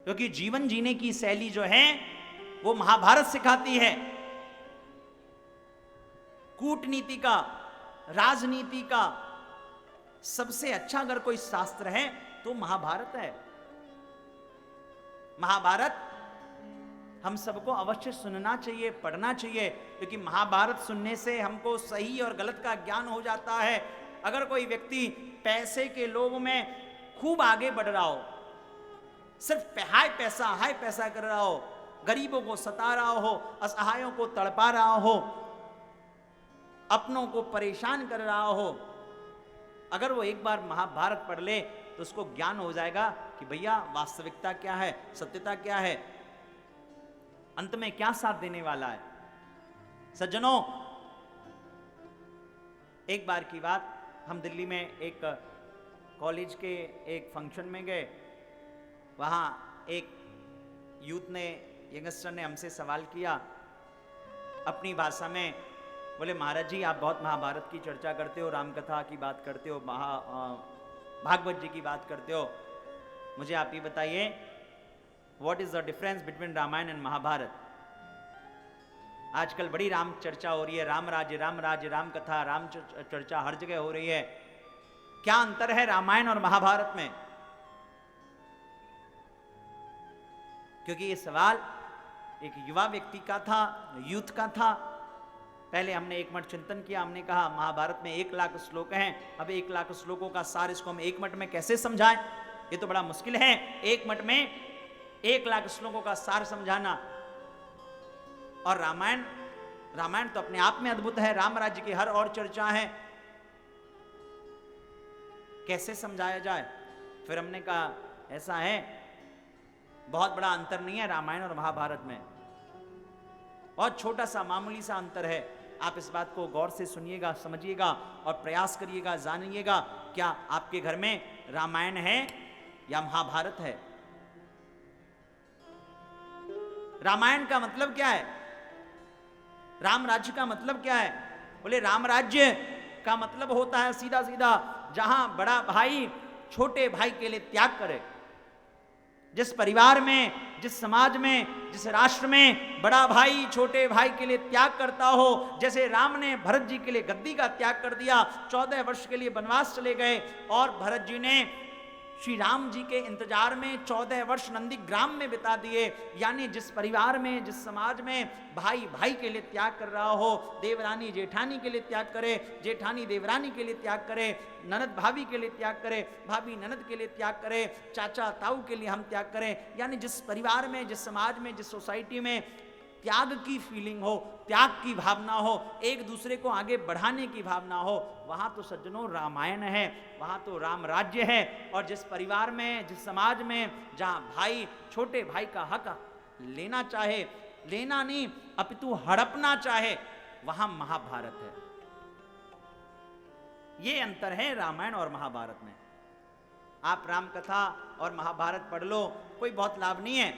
क्योंकि जीवन जीने की शैली जो है वो महाभारत सिखाती है। कूटनीति का, राजनीति का सबसे अच्छा अगर कोई शास्त्र है तो महाभारत है। महाभारत हम सबको अवश्य सुनना चाहिए, पढ़ना चाहिए, क्योंकि महाभारत सुनने से हमको सही और गलत का ज्ञान हो जाता है। अगर कोई व्यक्ति पैसे के लोभ में खूब आगे बढ़ रहा हो, सिर्फ हाय पैसा कर रहा हो, गरीबों को सता रहा हो, असहायों को तड़पा रहा हो, अपनों को परेशान कर रहा हो, अगर वो एक बार महाभारत पढ़ ले तो उसको ज्ञान हो जाएगा कि भैया वास्तविकता क्या है, सत्यता क्या है, अंत में क्या साथ देने वाला है। सज्जनों, एक बार की बात, हम दिल्ली में एक कॉलेज के एक फंक्शन में गए। वहां एक यूथ ने, यंगस्टर ने हमसे सवाल किया अपनी भाषा में। बोले महाराज जी, आप बहुत महाभारत की चर्चा करते हो, रामकथा की बात करते हो, भागवत जी की बात करते हो, मुझे आप ये बताइए what is the difference between Ramayan and Mahabharat. आजकल बड़ी राम चर्चा हो रही है, राम राज्य, राम कथा, राम चर्चा हर जगह हो रही है। क्या अंतर है रामायण और महाभारत में? क्योंकि ये सवाल एक युवा व्यक्ति का था, यूथ का था। पहले हमने एक मिनट चिंतन किया। हमने कहा महाभारत में 1 लाख श्लोक हैं, अब 1 लाख श्लोकों का सार इसको हम 1 मिनट में कैसे समझाएं? ये तो बड़ा मुश्किल है, 1 मिनट में 1 लाख श्लोकों का सार समझाना। और रामायण तो अपने आप में अद्भुत है, राम राज्य की हर और चर्चा है, कैसे समझाया जाए? फिर हमने कहा ऐसा है, बहुत बड़ा अंतर नहीं है रामायण और महाभारत में, बहुत छोटा सा मामूली सा अंतर है। आप इस बात को गौर से सुनिएगा, समझिएगा और प्रयास करिएगा, जानिएगा क्या आपके घर में रामायण है या महाभारत है। रामायण का मतलब क्या है? राम राज्य का मतलब क्या है? बोले राम राज्य का मतलब होता है सीधा सीधा जहां बड़ा भाई छोटे भाई के लिए त्याग करे। जिस परिवार में, जिस समाज में, जिस राष्ट्र में बड़ा भाई छोटे भाई के लिए त्याग करता हो, जैसे राम ने भरत जी के लिए गद्दी का त्याग कर दिया, 14 वर्ष के लिए वनवास चले गए और भरत जी ने श्री राम जी के इंतजार में 14 वर्ष नंदीग्राम में बिता दिए। यानी जिस परिवार में, जिस समाज में भाई भाई के लिए त्याग कर रहा हो, देवरानी जेठानी के लिए त्याग करे, जेठानी देवरानी के लिए त्याग करे, ननद भाभी के लिए त्याग करे, भाभी ननद के लिए त्याग करे, चाचा ताऊ के लिए हम त्याग करें, यानी जिस परिवार में, जिस समाज में, जिस सोसाइटी में त्याग की फीलिंग हो, त्याग की भावना हो, एक दूसरे को आगे बढ़ाने की भावना हो, वहां तो सज्जनों रामायण है, वहां तो राम राज्य है। और जिस परिवार में, जिस समाज में जहां भाई छोटे भाई का हक लेना चाहे, लेना नहीं अपितु हड़पना चाहे, वहां महाभारत है। ये अंतर है रामायण और महाभारत में। आप राम कथा और महाभारत पढ़ लो, कोई बहुत लाभ नहीं है,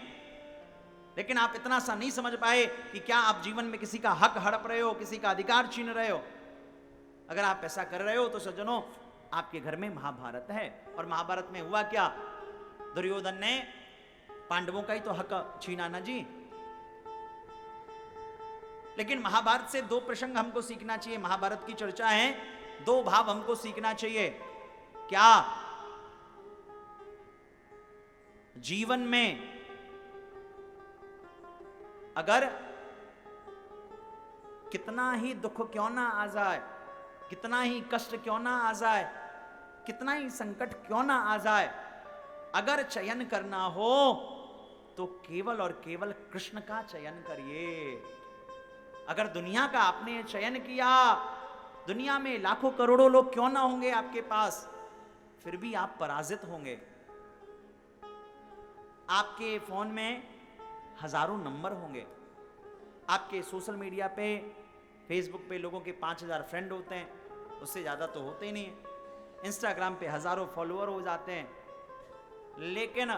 लेकिन आप इतना सा नहीं समझ पाए कि क्या आप जीवन में किसी का हक हड़प रहे हो, किसी का अधिकार छीन रहे हो। अगर आप ऐसा कर रहे हो तो सज्जनों आपके घर में महाभारत है। और महाभारत में हुआ क्या? दुर्योधन ने पांडवों का ही तो हक छीना ना जी। लेकिन महाभारत से 2 प्रसंग हमको सीखना चाहिए। महाभारत की चर्चा है, 2 भाव हमको सीखना चाहिए। क्या? जीवन में अगर कितना ही दुख क्यों ना आ जाए, कितना ही कष्ट क्यों ना आ जाए, कितना ही संकट क्यों ना आ जाए, अगर चयन करना हो तो केवल और केवल कृष्ण का चयन करिए। अगर दुनिया का आपने चयन किया, दुनिया में लाखों करोड़ों लोग क्यों ना होंगे आपके पास, फिर भी आप पराजित होंगे। आपके फोन में हजारों नंबर होंगे, आपके सोशल मीडिया पे, फेसबुक पे लोगों के 5000 फ्रेंड होते हैं, उससे ज़्यादा तो होते ही नहीं है। इंस्टाग्राम पे हजारों फॉलोअर हो जाते हैं। लेकिन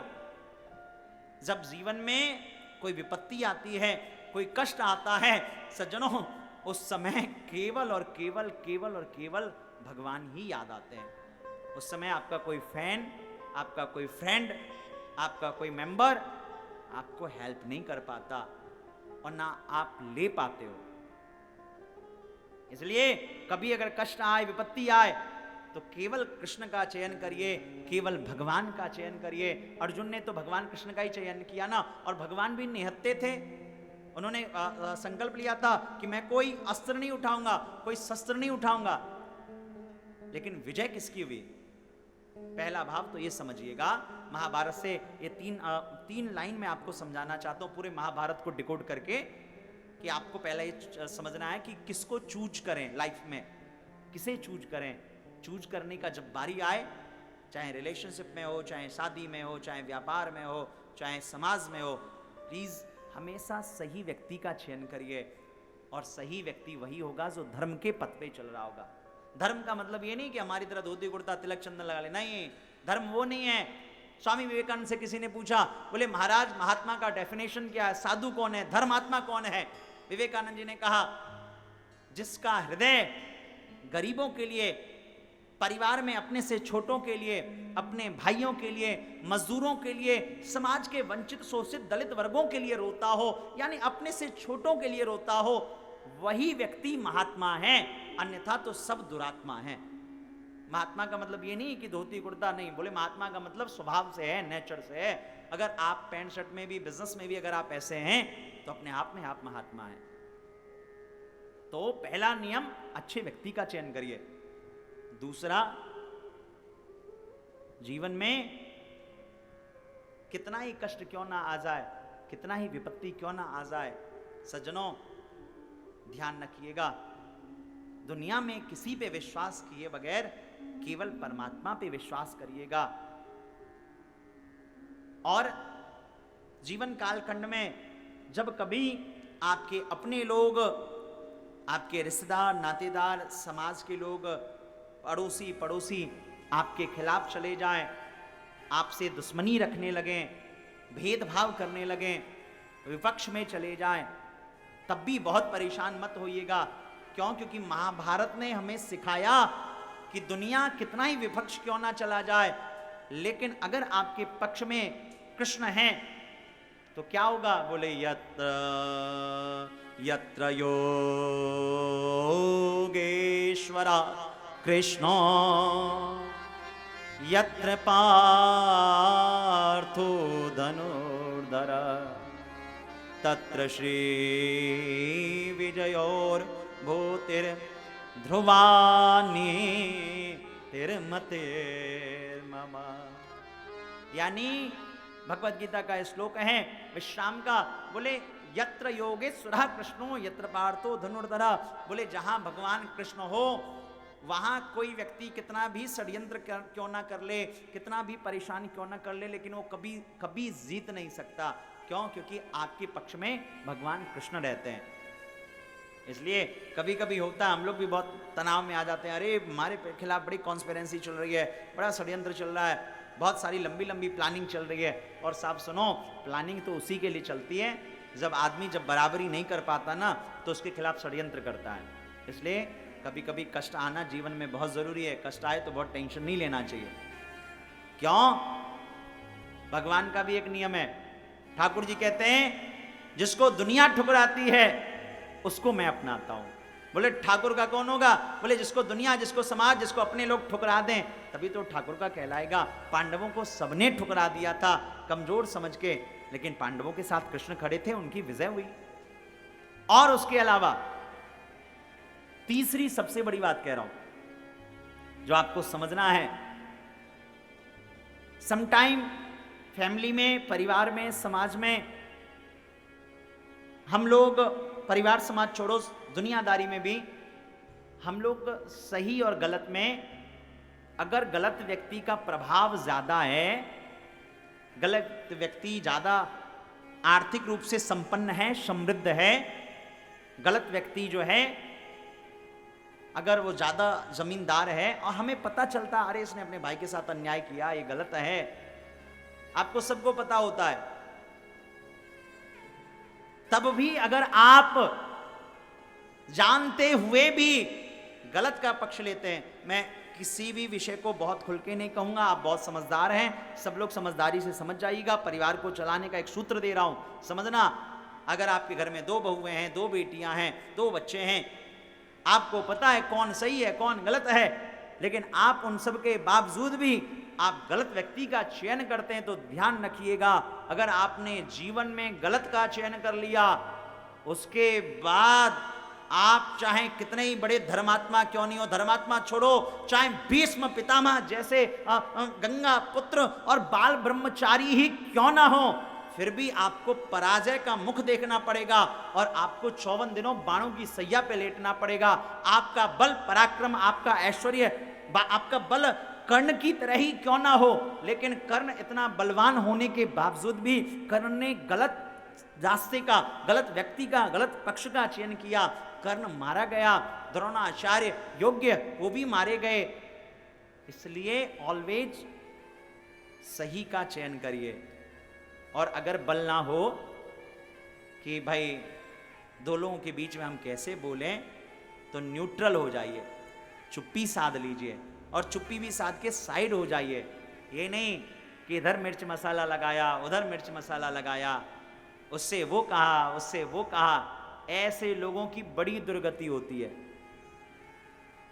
जब जीवन में कोई विपत्ति आती है, कोई कष्ट आता है सज्जनों, उस समय केवल और केवल केवल और केवल भगवान ही याद आते हैं। उस समय आपका कोई फैन, आपका कोई फ्रेंड, आपका कोई मेंबर आपको हेल्प नहीं कर पाता और ना आप ले पाते हो। इसलिए कभी अगर कष्ट आए, विपत्ति आए, तो केवल कृष्ण का चयन करिए, केवल भगवान का चयन करिए। अर्जुन ने तो भगवान कृष्ण का ही चयन किया ना, और भगवान भी निहत्ते थे। उन्होंने संकल्प लिया था कि मैं कोई अस्त्र नहीं उठाऊंगा, कोई शस्त्र नहीं उठाऊंगा। लेकिन विजय किसकी हुई? पहला भाव तो ये समझिएगा, महाभारत से ये तीन लाइन में आपको समझाना चाहता हूं पूरे महाभारत को डिकोड करके, कि आपको पहला ये समझना है कि किसको चूज करें लाइफ में, किसे चूज करें। चूज करने का जब बारी आए, चाहे रिलेशनशिप में हो, चाहे शादी में हो, चाहे व्यापार में हो, चाहे समाज में हो, प्लीज हमेशा सही व्यक्ति का चयन करिए। और सही व्यक्ति वही होगा जो धर्म के पथ पे चल रहा होगा। धर्म का मतलब ये नहीं कि हमारी तरह धोती कुर्ता तिलक चंदन लगा ले, नहीं, धर्म वो नहीं है। स्वामी विवेकानंद से किसी ने पूछा, बोले महाराज महात्मा का डेफिनेशन क्या है, साधु कौन है, धर्मात्मा कौन है? विवेकानंद जी ने कहा, जिसका हृदय गरीबों के लिए, परिवार में अपने से छोटों के लिए, अपने भाइयों के लिए, मजदूरों के लिए, समाज के वंचित शोषित दलित वर्गों के लिए रोता हो, यानी अपने से छोटों के लिए रोता हो, वही व्यक्ति महात्मा है। अन्यथा तो सब दुरात्मा है। महात्मा का मतलब ये नहीं कि धोती कुर्ता, नहीं, बोले महात्मा का मतलब स्वभाव से है, नेचर से है। अगर आप पैंट शर्ट में भी, बिजनेस में भी अगर आप ऐसे हैं, तो अपने आप में आप महात्मा हैं। तो पहला नियम, अच्छे व्यक्ति का चयन करिए। दूसरा, जीवन में कितना ही कष्ट क्यों ना आ जाए, कितना ही विपत्ति क्यों ना आ जाए, सज्जनों ध्यान रखिएगा, दुनिया में किसी पे विश्वास किए बगैर केवल परमात्मा पे विश्वास करिएगा। और जीवन कालखंड में जब कभी आपके अपने लोग, आपके रिश्तेदार, नातेदार, समाज के लोग, पड़ोसी आपके खिलाफ चले जाएं, आपसे दुश्मनी रखने लगें, भेदभाव करने लगें, विपक्ष में चले जाएं, तब भी बहुत परेशान मत होइएगा। क्यों? क्योंकि महाभारत ने हमें सिखाया कि दुनिया कितना ही विपक्ष क्यों ना चला जाए, लेकिन अगर आपके पक्ष में कृष्ण हैं तो क्या होगा? बोले यत्र यत्र योगेश्वरा कृष्णो यत्र पार्थो धनुर्धर तत्र श्री विजयोर भूतिर ध्रुवानी तिरमतिर्मम। यानी भगवत गीता का श्लोक है विश्राम का, बोले यत्र योगेश्वरः कृष्णो यत्र पार्थो धनुर्धर। बोले जहां भगवान कृष्ण हो वहां कोई व्यक्ति कितना भी षड्यंत्र क्यों ना कर ले, कितना भी परेशान क्यों ना कर ले, लेकिन वो कभी कभी जीत नहीं सकता। क्यों? क्योंकि आपके पक्ष में भगवान कृष्ण रहते हैं। इसलिए कभी कभी होता है, हम लोग भी बहुत तनाव में आ जाते हैं, अरे हमारे खिलाफ बड़ी कॉन्स्पिरेंसी चल रही है, बड़ा षड्यंत्र चल रहा है, बहुत सारी लंबी लंबी प्लानिंग चल रही है। और साहब सुनो, प्लानिंग तो उसी के लिए चलती है जब आदमी जब बराबरी नहीं कर पाता ना, तो उसके खिलाफ षड्यंत्र करता है। इसलिए कभी कभी कष्ट आना जीवन में बहुत जरूरी है। कष्ट आए तो बहुत टेंशन नहीं लेना चाहिए। क्यों? भगवान का भी एक नियम है। ठाकुर जी कहते हैं जिसको दुनिया ठुकराती है उसको मैं अपनाता हूं। बोले ठाकुर का कौन होगा? बोले जिसको दुनिया, जिसको समाज, जिसको अपने लोग ठुकरा दें तभी तो ठाकुर का कहलाएगा। पांडवों को सबने ठुकरा दिया था कमजोर समझ के, लेकिन पांडवों के साथ कृष्ण खड़े थे, उनकी विजय हुई। और उसके अलावा तीसरी सबसे बड़ी बात कह रहा हूं जो आपको समझना है, समटाइम फैमिली में, परिवार में, समाज में हम लोग, परिवार समाज छोड़ो, दुनियादारी में भी हम लोग सही और गलत में, अगर गलत व्यक्ति का प्रभाव ज्यादा है, गलत व्यक्ति ज्यादा आर्थिक रूप से संपन्न है, समृद्ध है, गलत व्यक्ति जो है अगर वो ज्यादा जमींदार है और हमें पता चलता अरे इसने अपने भाई के साथ अन्याय किया, ये गलत है, आपको सबको पता होता है, तब भी अगर आप जानते हुए भी गलत का पक्ष लेते हैं, मैं किसी भी विषय को बहुत खुल के नहीं कहूंगा, आप बहुत समझदार हैं, सब लोग समझदारी से समझ जाइएगा। परिवार को चलाने का एक सूत्र दे रहा हूं, समझना। अगर आपके घर में 2 बहुएं हैं, 2 बेटियां हैं, 2 बच्चे हैं, आपको पता है कौन सही है कौन गलत है, लेकिन आप उन सब के बावजूद भी आप गलत व्यक्ति का चयन करते हैं, तो ध्यान रखिएगा, अगर आपने जीवन में गलत का चयन कर लिया, उसके बाद आप चाहे कितने ही बड़े धर्मात्मा क्यों नहीं हो, धर्मात्मा छोड़ो, चाहे भीष्म पितामह जैसे गंगा पुत्र और बाल ब्रह्मचारी ही क्यों ना हो, फिर भी आपको पराजय का मुख देखना पड़ेगा और आपको 54 दिनों बाणों की सैया पे लेटना पड़ेगा। आपका बल पराक्रम, आपका ऐश्वर्य, आपका बल कर्ण की तरह ही क्यों ना हो, लेकिन कर्ण इतना बलवान होने के बावजूद भी कर्ण ने गलत रास्ते का, गलत व्यक्ति का, गलत पक्ष का चयन किया, कर्ण मारा गया। द्रोणाचार्य योग्य वो भी मारे गए। इसलिए ऑलवेज सही का चयन करिए। और अगर बल ना हो कि भाई 2 लोगों के बीच में हम कैसे बोलें, तो न्यूट्रल हो जाइए, चुप्पी साध लीजिए और चुप्पी भी साध के साइड हो जाइए। ये नहीं कि इधर मिर्च मसाला लगाया, उधर मिर्च मसाला लगाया, उससे वो कहा, उससे वो कहा। ऐसे लोगों की बड़ी दुर्गति होती है।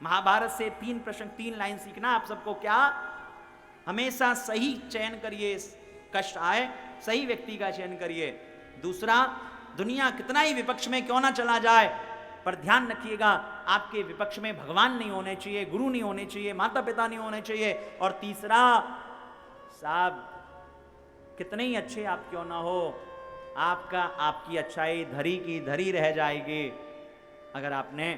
महाभारत से 3 प्रश्न, 3 लाइन सीखना आप सबको। क्या? हमेशा सही चयन करिए, कष्ट आए सही व्यक्ति का चयन करिए। दूसरा, दुनिया कितना ही विपक्ष में क्यों ना चला जाए, पर ध्यान रखिएगा आपके विपक्ष में भगवान नहीं होने चाहिए, गुरु नहीं होने चाहिए, माता पिता नहीं होने चाहिए। और तीसरा, साहब कितने ही अच्छे आप क्यों ना हो, आपकी अच्छाई धरी की धरी रह जाएगी अगर आपने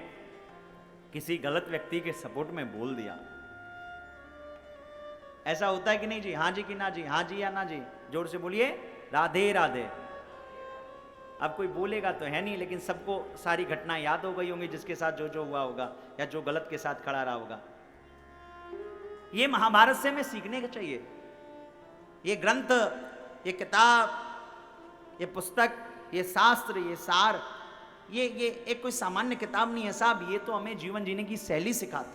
किसी गलत व्यक्ति के सपोर्ट में बोल दिया। ऐसा होता है कि नहीं जी? हाँ जी कि ना जी? हाँ जी या ना जी? जोर से बोलिए, राधे राधे। अब कोई बोलेगा तो है नहीं, लेकिन सबको सारी घटना याद हो गई होंगी, जिसके साथ जो जो हुआ होगा या जो गलत के साथ खड़ा रहा होगा। ये महाभारत से हमें सीखने का चाहिए। ये ग्रंथ, ये किताब, ये पुस्तक, ये शास्त्र, ये सार, ये एक कोई सामान्य किताब नहीं है साहब, ये तो हमें जीवन जीने की शैली सिखाता है।